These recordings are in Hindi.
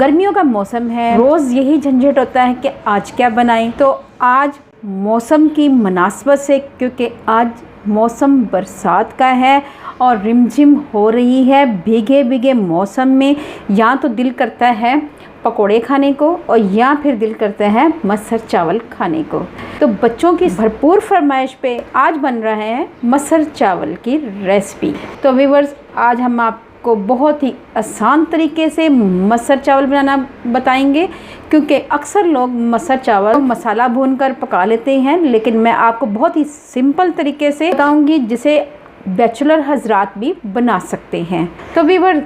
गर्मियों का मौसम है, रोज़ यही झंझट होता है कि आज क्या बनाएं। तो आज मौसम की मुनासबत से, क्योंकि आज मौसम बरसात का है और रिमझिम हो रही है, भीगे भीगे मौसम में या तो दिल करता है पकोड़े खाने को और या फिर दिल करता है मसर चावल खाने को। तो बच्चों की भरपूर फरमाइश पे आज बन रहा है मसर चावल की रेसिपी। तो व्यूअर्स, आज हम आपको बहुत ही आसान तरीके से मसर चावल बनाना बताएंगे, क्योंकि अक्सर लोग मसर चावल मसाला भूनकर पका लेते हैं, लेकिन मैं आपको बहुत ही सिंपल तरीके से बताऊंगी जिसे बैचलर हजरात भी बना सकते हैं। तो व्यूअर्स,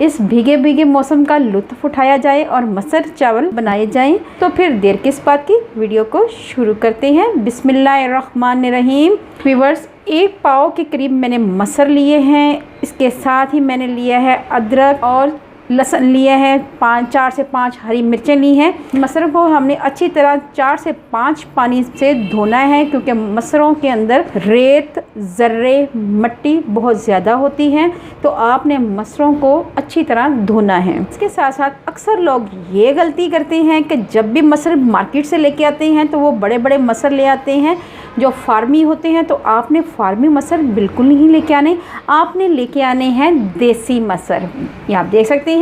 इस भीगे भीगे मौसम का लुत्फ़ उठाया जाए और मसर चावल बनाए जाएं। तो फिर देर किस बात की, वीडियो को शुरू करते हैं। बिस्मिल्लाहिर्रहमानिर्रहीम। व्यूअर्स, 1 पाव के करीब मैंने मसर लिए हैं। इसके साथ ही मैंने लिया है अदरक और लहसुन लिया है, 4 से 5 हरी मिर्चें ली हैं। मसर को हमने अच्छी तरह 4 से 5 पानी से धोना है, क्योंकि मसरों के अंदर रेत, ज़र्रे, मिट्टी बहुत ज़्यादा होती हैं। तो आपने मसरों को अच्छी तरह धोना है। इसके साथ साथ अक्सर लोग ये गलती करते हैं कि जब भी मसर मार्केट से लेके आते हैं तो वो बड़े बड़े मसर ले आते हैं जो फार्मी होते हैं। तो आपने फार्मी मसर बिल्कुल नहीं लेके आने, आपने लेके आने हैं देसी मसर। ये आप देख सकते हैं,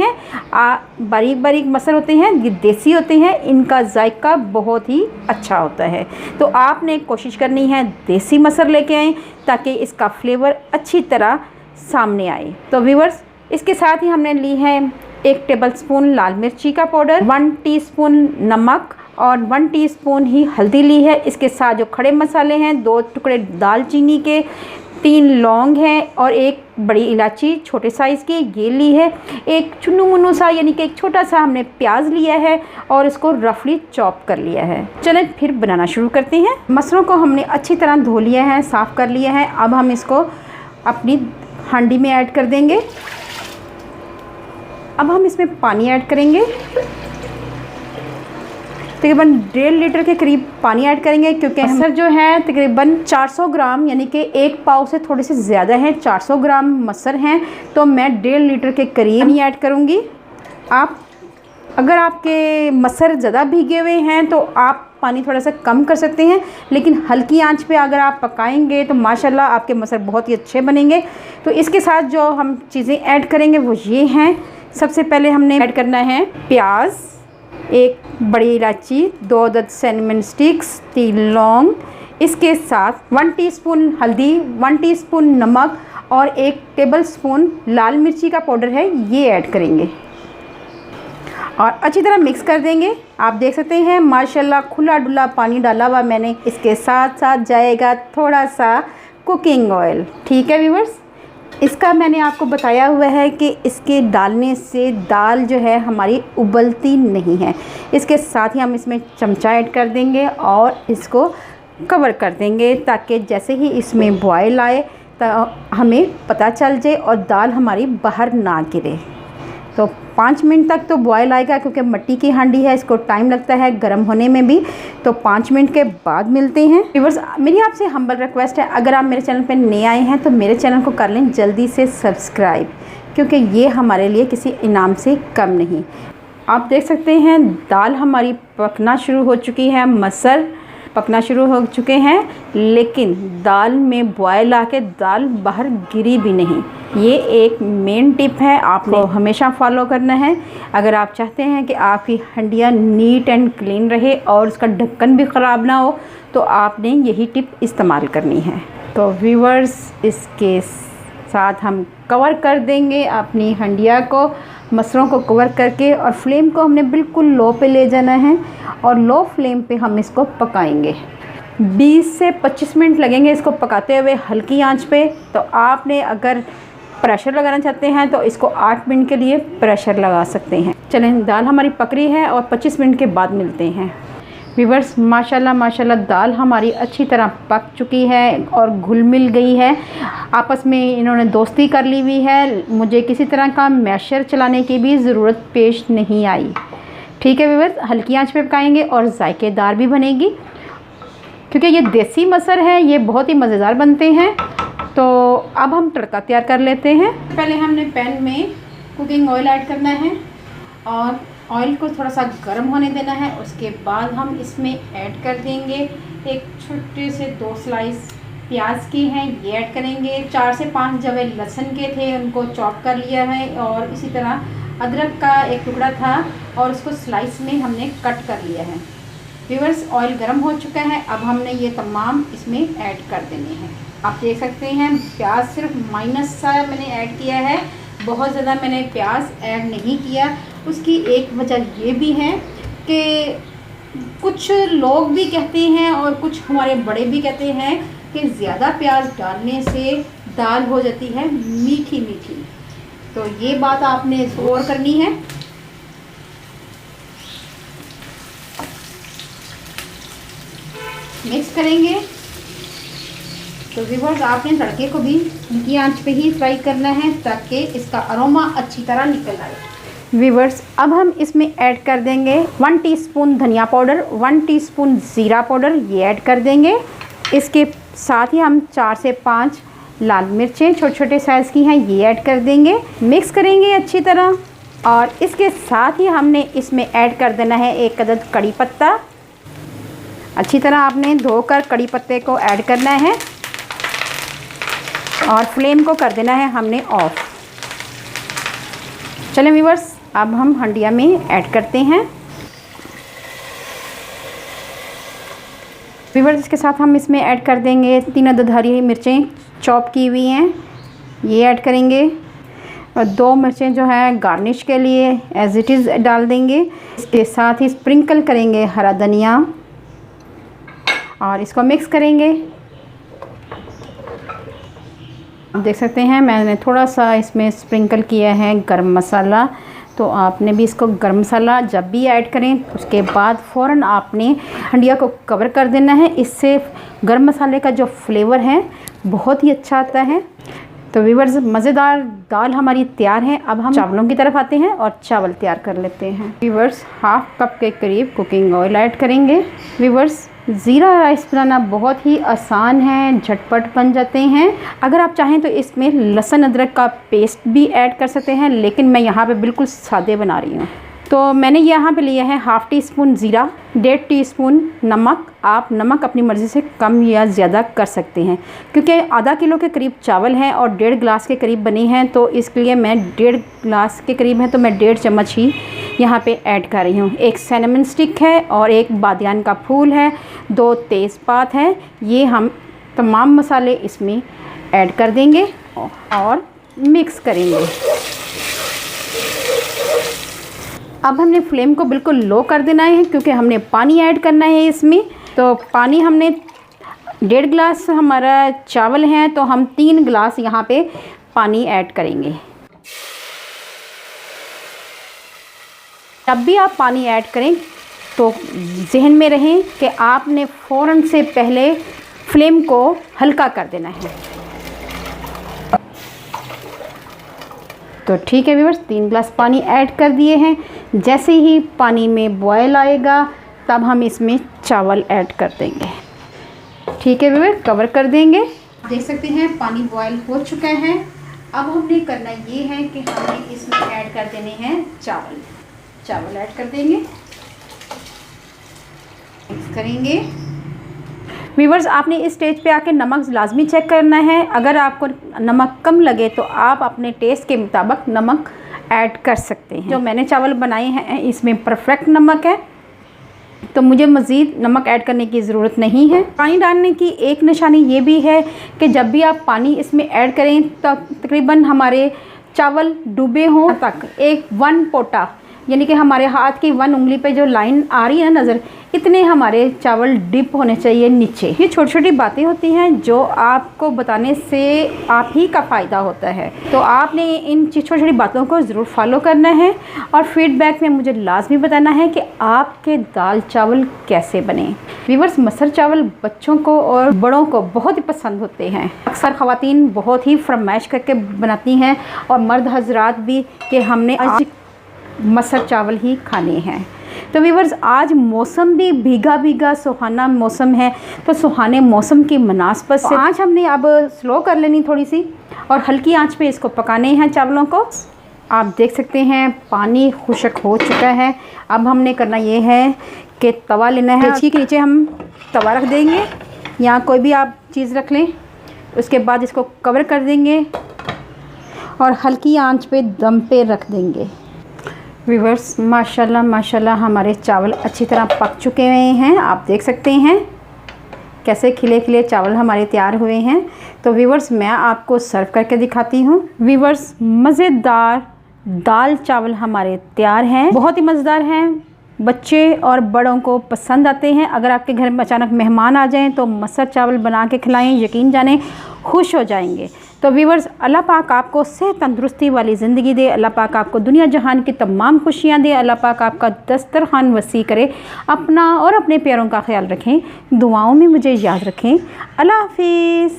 बारीक बारीक मसर होते हैं, ये देसी होते हैं, इनका जायका बहुत ही अच्छा होता है। तो आपने कोशिश करनी है देसी मसर लेके आएँ ताकि इसका फ्लेवर अच्छी तरह सामने आए। तो व्यूअर्स, इसके साथ ही हमने ली है 1 टेबलस्पून लाल मिर्ची का पाउडर, 1 टीस्पून नमक और 1 टीस्पून ही हल्दी ली है। इसके साथ जो खड़े मसाले हैं, 2 टुकड़े दालचीनी के, 3 लौंग हैं और 1 बड़ी इलायची छोटे साइज़ की ये ली है। एक चुन्नू मुन्नू सा यानी कि एक छोटा सा हमने प्याज लिया है और इसको रफली चॉप कर लिया है। चलें फिर बनाना शुरू करते हैं। मसरों को हमने अच्छी तरह धो लिया है, साफ़ कर लिया है। अब हम इसको अपनी हांडी में ऐड कर देंगे। अब हम इसमें पानी ऐड करेंगे, तकरीबन 1.5 लीटर के करीब पानी ऐड करेंगे, क्योंकि मसर जो है तकरीबन 400 ग्राम यानी कि 1 पाव से थोड़े से ज़्यादा हैं, 400 ग्राम मसर हैं। तो मैं 1.5 लीटर के करीब पानी ऐड करूँगी। अगर आपके मसर ज़्यादा भीगे हुए हैं तो आप पानी थोड़ा सा कम कर सकते हैं, लेकिन हल्की आंच पे अगर आप पकाएंगे तो माशाल्लाह आपके मसर बहुत ही अच्छे बनेंगे। तो इसके साथ जो हम चीज़ें ऐड करेंगे वो ये हैं। सबसे पहले हमने ऐड करना है प्याज, 1 बड़ी इलायची, 2 अदद सिनेमन स्टिक्स, 3 लौंग। इसके साथ 1 टीस्पून हल्दी, 1 टीस्पून नमक और 1 टेबलस्पून लाल मिर्ची का पाउडर है, ये ऐड करेंगे और अच्छी तरह मिक्स कर देंगे। आप देख सकते हैं माशाल्लाह खुला डुला पानी डाला हुआ मैंने। इसके साथ साथ जाएगा थोड़ा सा कुकिंग ऑयल। ठीक है व्यूअर्स, इसका मैंने आपको बताया हुआ है कि इसके डालने से दाल जो है हमारी उबलती नहीं है। इसके साथ ही हम इसमें चमचा ऐड कर देंगे और इसको कवर कर देंगे, ताकि जैसे ही इसमें बॉयल आए तो हमें पता चल जाए और दाल हमारी बाहर ना गिरे। तो 5 मिनट तक तो बॉयल आएगा, क्योंकि मिट्टी की हांडी है, इसको टाइम लगता है गर्म होने में भी। तो 5 मिनट के बाद मिलते हैं। व्यूअर्स, मेरी आपसे हम्बल रिक्वेस्ट है, अगर आप मेरे चैनल पर नए आए हैं तो मेरे चैनल को कर लें जल्दी से सब्सक्राइब, क्योंकि ये हमारे लिए किसी इनाम से कम नहीं। आप देख सकते हैं दाल हमारी पकना शुरू हो चुकी है, मसर पकना शुरू हो चुके हैं, लेकिन दाल में बॉयल आके दाल बाहर गिरी भी नहीं। ये एक मेन टिप है, आपको हमेशा फॉलो करना है अगर आप चाहते हैं कि आपकी हंडिया नीट एंड क्लीन रहे और उसका ढक्कन भी ख़राब ना हो। तो आपने यही टिप इस्तेमाल करनी है। तो व्यूअर्स, इसके साथ हम कवर कर देंगे अपनी हंडिया को, मसरों को कवर करके, और फ्लेम को हमने बिल्कुल लो पे ले जाना है और लो फ्लेम पे हम इसको पकाएंगे। 20 से 25 मिनट लगेंगे इसको पकाते हुए हल्की आंच पे। तो आपने अगर प्रेशर लगाना चाहते हैं तो इसको 8 मिनट के लिए प्रेशर लगा सकते हैं। चलें, दाल हमारी पक रही है और 25 मिनट के बाद मिलते हैं। व्यूअर्स, माशाल्लाह माशाल्लाह दाल हमारी अच्छी तरह पक चुकी है और घुल मिल गई है। आपस में इन्होंने दोस्ती कर ली हुई है, मुझे किसी तरह का मैशर चलाने की भी ज़रूरत पेश नहीं आई। ठीक है व्यूअर्स, हल्की आंच पे पकाएंगे और जायकेदार भी बनेगी, क्योंकि ये देसी मसर है, ये बहुत ही मज़ेदार बनते हैं। तो अब हम तड़का तैयार कर लेते हैं। पहले हमने पैन में कुकिंग ऑयल ऐड करना है और ऑयल को थोड़ा सा गर्म होने देना है। उसके बाद हम इसमें ऐड कर देंगे एक छोटे से 2 स्लाइस प्याज के हैं, ये ऐड करेंगे। 4 से 5 जवे लहसुन के थे, उनको चॉप कर लिया है। और इसी तरह अदरक का एक टुकड़ा था और उसको स्लाइस में हमने कट कर लिया है। व्यूअर्स, ऑयल गर्म हो चुका है, अब हमने ये तमाम इसमें ऐड कर देने हैं। आप देख सकते हैं प्याज सिर्फ माइनस सा मैंने ऐड किया है, बहुत ज़्यादा मैंने प्याज ऐड नहीं किया। उसकी एक वजह ये भी है कि कुछ लोग भी कहते हैं और कुछ हमारे बड़े भी कहते हैं कि ज़्यादा प्याज डालने से दाल हो जाती है मीठी मीठी, तो ये बात आपने गौर करनी है। मिक्स करेंगे। तो व्यूअर्स, आपने तड़के को भी हल्की आंच पे ही फ्राई करना है ताकि इसका अरोमा अच्छी तरह निकल आए। व्यूअर्स, अब हम इसमें ऐड कर देंगे 1 टीस्पून धनिया पाउडर, 1 टीस्पून ज़ीरा पाउडर, ये ऐड कर देंगे। इसके साथ ही हम 4 से 5 लाल मिर्चें छोटे छोटे साइज़ की हैं, ये ऐड कर देंगे। मिक्स करेंगे अच्छी तरह। और इसके साथ ही हमने इसमें ऐड कर देना है 1 अदद कड़ी पत्ता। अच्छी तरह आपने धोकर कड़ी पत्ते को ऐड करना है और फ्लेम को कर देना है हमने ऑफ। चलें व्यूअर्स, अब हम हंडिया में ऐड करते हैं। व्यूअर्स, इसके साथ हम इसमें ऐड कर देंगे 3 अदद हरी मिर्चें चॉप की हुई हैं, ये ऐड करेंगे। और 2 मिर्चें जो है गार्निश के लिए एज इट इज़ डाल देंगे। इसके साथ ही स्प्रिंकल करेंगे हरा धनिया और इसको मिक्स करेंगे। आप देख सकते हैं मैंने थोड़ा सा इसमें स्प्रिंकल किया है गरम मसाला, तो आपने भी इसको गरम मसाला जब भी ऐड करें उसके बाद फ़ौरन आपने हंडिया को कवर कर देना है। इससे गरम मसाले का जो फ्लेवर है बहुत ही अच्छा आता है। तो व्यूअर्स, मज़ेदार दाल हमारी तैयार है। अब हम चावलों की तरफ आते हैं और चावल तैयार कर लेते हैं। व्यूअर्स, हाफ कप के करीब कुकिंग ऑयल ऐड करेंगे। व्यूअर्स, ज़ीरा राइस बनाना बहुत ही आसान है, झटपट बन जाते हैं। अगर आप चाहें तो इसमें लहसुन अदरक का पेस्ट भी ऐड कर सकते हैं, लेकिन मैं यहाँ पे बिल्कुल सादे बना रही हूँ। तो मैंने यहाँ पे लिया है 1/2 टीस्पून ज़ीरा, 1.5 टीस्पून नमक। आप नमक अपनी मर्ज़ी से कम या ज़्यादा कर सकते हैं, क्योंकि आधा किलो के करीब चावल हैं और 1.5 गिलास के करीब बनी हैं, तो इसके लिए मैं 1.5 गिलास के करीब है तो मैं 1.5 चम्मच ही यहाँ पे ऐड कर रही हूँ। 1 सिनेमन स्टिक है और 1 बादियान का फूल है, 2 तेज़पात हैं। ये हम तमाम मसाले इसमें ऐड कर देंगे और मिक्स करेंगे। अब हमने फ्लेम को बिल्कुल लो कर देना है क्योंकि हमने पानी ऐड करना है इसमें। तो पानी हमने 1.5 गिलास हमारा चावल हैं, तो हम 3 गिलास यहाँ पे पानी ऐड करेंगे। जब भी आप पानी ऐड करें तो जहन में रहें कि आपने फ़ौरन से पहले फ्लेम को हल्का कर देना है। तो ठीक है व्यूअर्स, 3 गिलास पानी ऐड कर दिए हैं। जैसे ही पानी में बॉयल आएगा तब हम इसमें चावल ऐड कर देंगे। ठीक है व्यूअर्स, कवर कर देंगे। देख सकते हैं पानी बॉयल हो चुका है। अब हमने करना ये है कि हमें इसमें ऐड कर देने हैं चावल ऐड कर देंगे, मिक्स करेंगे। व्यूअर्स, आपने इस स्टेज पे आके नमक लाजमी चेक करना है। अगर आपको नमक कम लगे तो आप अपने टेस्ट के मुताबिक नमक ऐड कर सकते हैं। जो मैंने चावल बनाए हैं इसमें परफेक्ट नमक है, तो मुझे मज़ीद नमक ऐड करने की ज़रूरत नहीं है। पानी डालने की एक निशानी ये भी है कि जब भी आप पानी इसमें ऐड करें तो तकरीबन हमारे चावल डूबे हों तक 1 पोटा, यानी कि हमारे हाथ की 1 उंगली पे जो लाइन आ रही है नज़र, इतने हमारे चावल डिप होने चाहिए नीचे। ये छोटी छोटी बातें होती हैं जो आपको बताने से आप ही का फ़ायदा होता है, तो आपने इन छोटी छोटी बातों को ज़रूर फॉलो करना है और फीडबैक में मुझे लाजमी बताना है कि आपके दाल चावल कैसे बने। व्यूअर्स, मसर चावल बच्चों को और बड़ों को बहुत ही पसंद होते हैं। अक्सर ख़वातीन बहुत ही फरमाइश करके बनाती हैं और मर्द हजरात भी कि हमने आज मसर चावल ही खाने हैं। तो व्यूअर्स, आज मौसम भी भीगा भीगा सुहाना मौसम है, तो सुहाने मौसम की मुनासबत से आँच हमने अब स्लो कर लेनी थोड़ी सी और हल्की आंच पे इसको पकाने हैं चावलों को। आप देख सकते हैं पानी खुश्क हो चुका है। अब हमने करना ये है कि तवा लेना है। डेगची के नीचे हम तवा रख देंगे, या कोई भी आप चीज़ रख लें। उसके बाद इसको कवर कर देंगे और हल्की आंच पे दम पे रख देंगे। व्यूअर्स, माशाल्लाह माशाल्लाह हमारे चावल अच्छी तरह पक चुके हुए हैं। आप देख सकते हैं कैसे खिले खिले चावल हमारे तैयार हुए हैं। तो व्यूअर्स, मैं आपको सर्व करके दिखाती हूँ। व्यूअर्स, मज़ेदार दाल चावल हमारे तैयार हैं। बहुत ही मज़ेदार हैं, बच्चे और बड़ों को पसंद आते हैं। अगर आपके घर में अचानक मेहमान आ जाएं तो मसर चावल बना के खिलाएं, यकीन जाने खुश हो जाएंगे। तो व्यूअर्स, अल्लाह पाक आपको सेहत तंदुरुस्ती वाली ज़िंदगी दे। अल्लाह पाक आपको दुनिया जहान की तमाम खुशियाँ दे। अल्लाह पाक आपका दस्तरखान वसी करे। अपना और अपने प्यारों का ख्याल रखें, दुआओं में मुझे याद रखें। अल्लाह हाफिज़।